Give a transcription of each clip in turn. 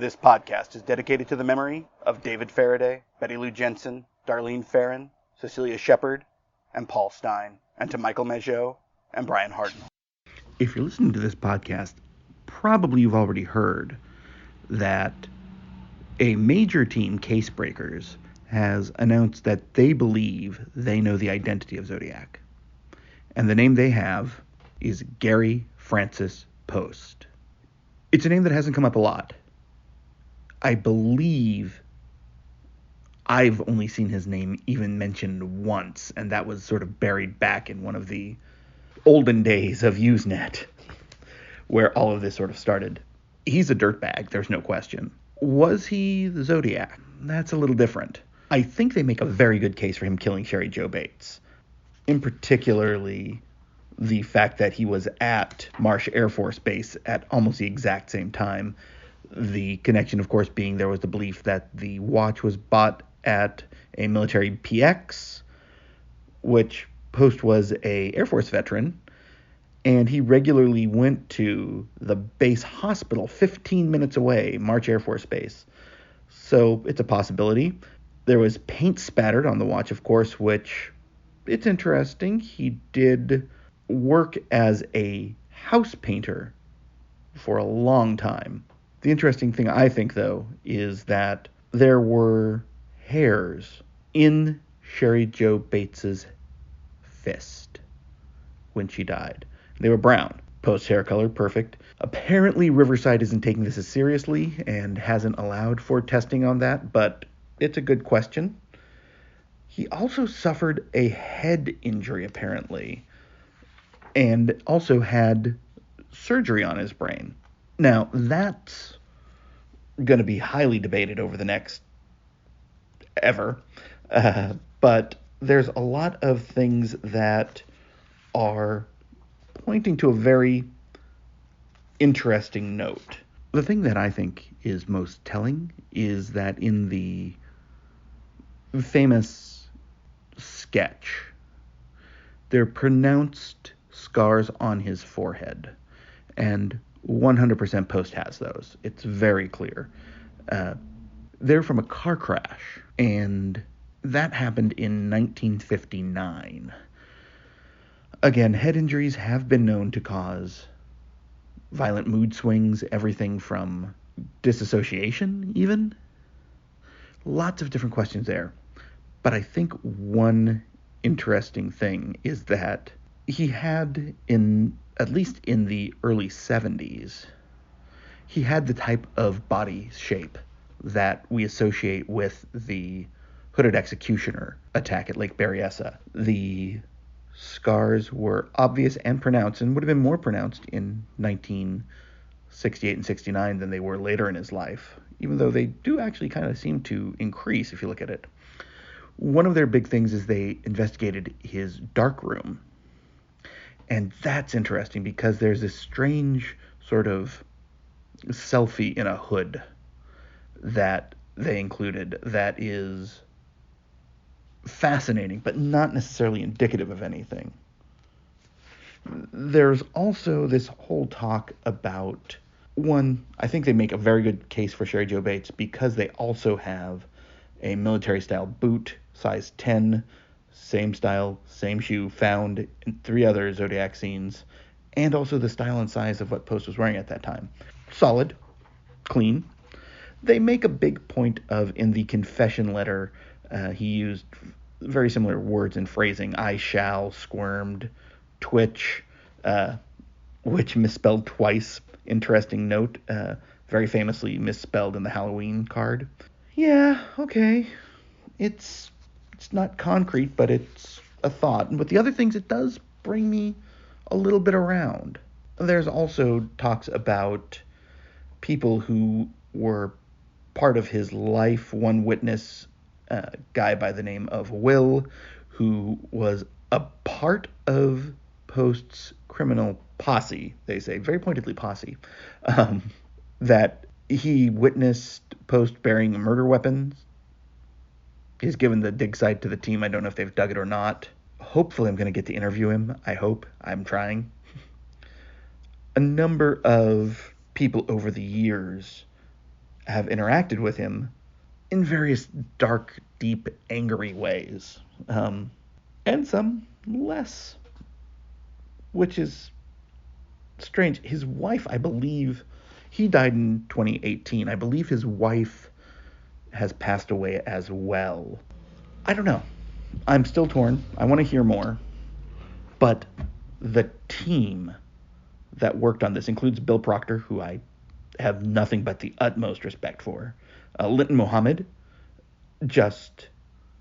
This podcast is dedicated to the memory of David Faraday, Betty Lou Jensen, Darlene Farron, Cecilia Shepard, and Paul Stein, and to Michael Mageau and Brian Harden. If you're listening to this podcast, probably you've already heard that a major team, Case Breakers, has announced that they believe they know the identity of Zodiac. And the name they have is Gary Francis Poste. It's a name that hasn't come up a lot. I believe I've only seen his name even mentioned once, and that was sort of buried back in one of the olden days of Usenet, where all of this sort of started. He's a dirtbag, there's no question. Was he the Zodiac? That's a little different. I think they make a very good case for him killing Sherry Jo Bates. In particularly, the fact that he was at Marsh Air Force Base at almost the exact same time. The connection, of course, being there was the belief that the watch was bought at a military PX, which Poste was a Air Force veteran, and he regularly went to the base hospital 15 minutes away, March Air Force Base. So it's a possibility. There was paint spattered on the watch, of course, which it's interesting. He did work as a house painter for a long time. The interesting thing, I think, though, is that there were hairs in Sherry Jo Bates's fist when she died. They were brown. Post hair color, perfect. Apparently, Riverside isn't taking this as seriously and hasn't allowed for testing on that, but it's a good question. He also suffered a head injury, apparently, and also had surgery on his brain. Now, that's going to be highly debated over the next ever, but there's a lot of things that are pointing to a very interesting note. The thing that I think is most telling is that in the famous sketch, they're pronounced scars on his forehead, and 100% Poste has those. It's very clear. They're from a car crash, and that happened in 1959. Again, head injuries have been known to cause violent mood swings, everything from disassociation, even. Lots of different questions there. But I think one interesting thing is that he had, at least in the early 70s, he had the type of body shape that we associate with the hooded executioner attack at Lake Berryessa. The scars were obvious and pronounced, and would have been more pronounced in 1968 and 69 than they were later in his life, even though they do actually kind of seem to increase if you look at it. One of their big things is they investigated his dark room. And that's interesting because there's this strange sort of selfie in a hood that they included that is fascinating, but not necessarily indicative of anything. There's also this whole talk about, one, I think they make a very good case for Sherry Jo Bates because they also have a military-style boot, size 10, same style, same shoe, found in 3 other Zodiac scenes, and also the style and size of what Poste was wearing at that time. Solid, clean. They make a big point of, in the confession letter, he used very similar words and phrasing. I shall, squirmed, twitch, which misspelled twice. Interesting note, very famously misspelled in the Halloween card. Yeah, okay. It's not concrete, but it's a thought. But the other things, it does bring me a little bit around. There's also talks about people who were part of his life. One witness, a guy by the name of Will, who was a part of Poste's criminal posse, they say, very pointedly posse, that he witnessed Poste burying murder weapons. He's given the dig site to the team. I don't know if they've dug it or not. Hopefully I'm going to get to interview him. I hope. I'm trying. A number of people over the years have interacted with him in various dark, deep, angry ways. And some less, which is strange. His wife, I believe, he died in 2018. I believe his wife has passed away as well. I don't know. I'm still torn. I want to hear more. But the team that worked on this includes Bill Proctor, who I have nothing but the utmost respect for. Linton Mohammed, just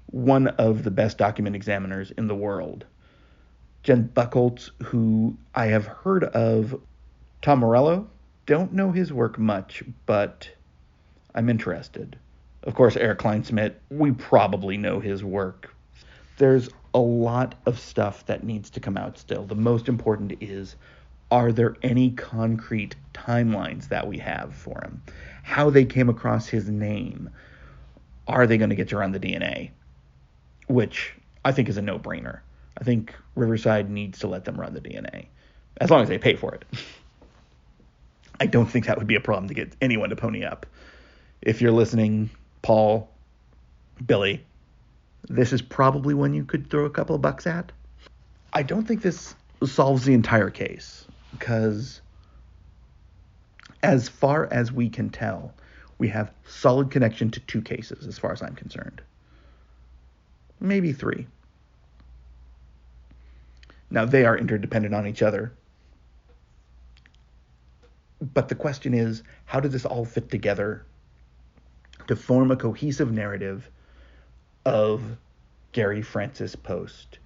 one of the best document examiners in the world. Jen Buchholz, who I have heard of. Tom Morello, don't know his work much, but I'm interested. Of course, Eric Kleinsmith, we probably know his work. There's a lot of stuff that needs to come out still. The most important is, are there any concrete timelines that we have for him? How they came across his name? Are they going to get to run the DNA? Which I think is a no-brainer. I think Riverside needs to let them run the DNA, as long as they pay for it. I don't think that would be a problem to get anyone to pony up. If you're listening, Paul, Billy, this is probably one you could throw a couple of bucks at. I don't think this solves the entire case, because as far as we can tell, we have solid connection to 2 cases as far as I'm concerned. Maybe 3. Now, they are interdependent on each other. But the question is, how does this all fit together to form a cohesive narrative of Gary Francis Poste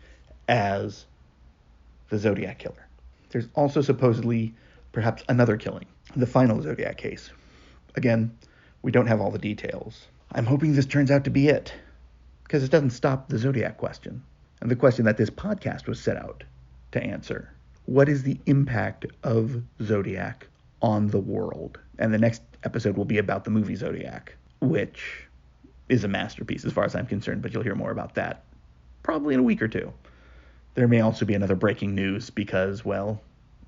as the Zodiac killer? There's also supposedly perhaps another killing, the final Zodiac case. Again, we don't have all the details. I'm hoping this turns out to be it, because it doesn't stop the Zodiac question, and the question that this podcast was set out to answer. What is the impact of Zodiac on the world? And the next episode will be about the movie Zodiac, which is a masterpiece as far as I'm concerned, but you'll hear more about that probably in a week or 2. There may also be another breaking news because, well,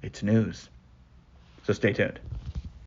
it's news. So stay tuned.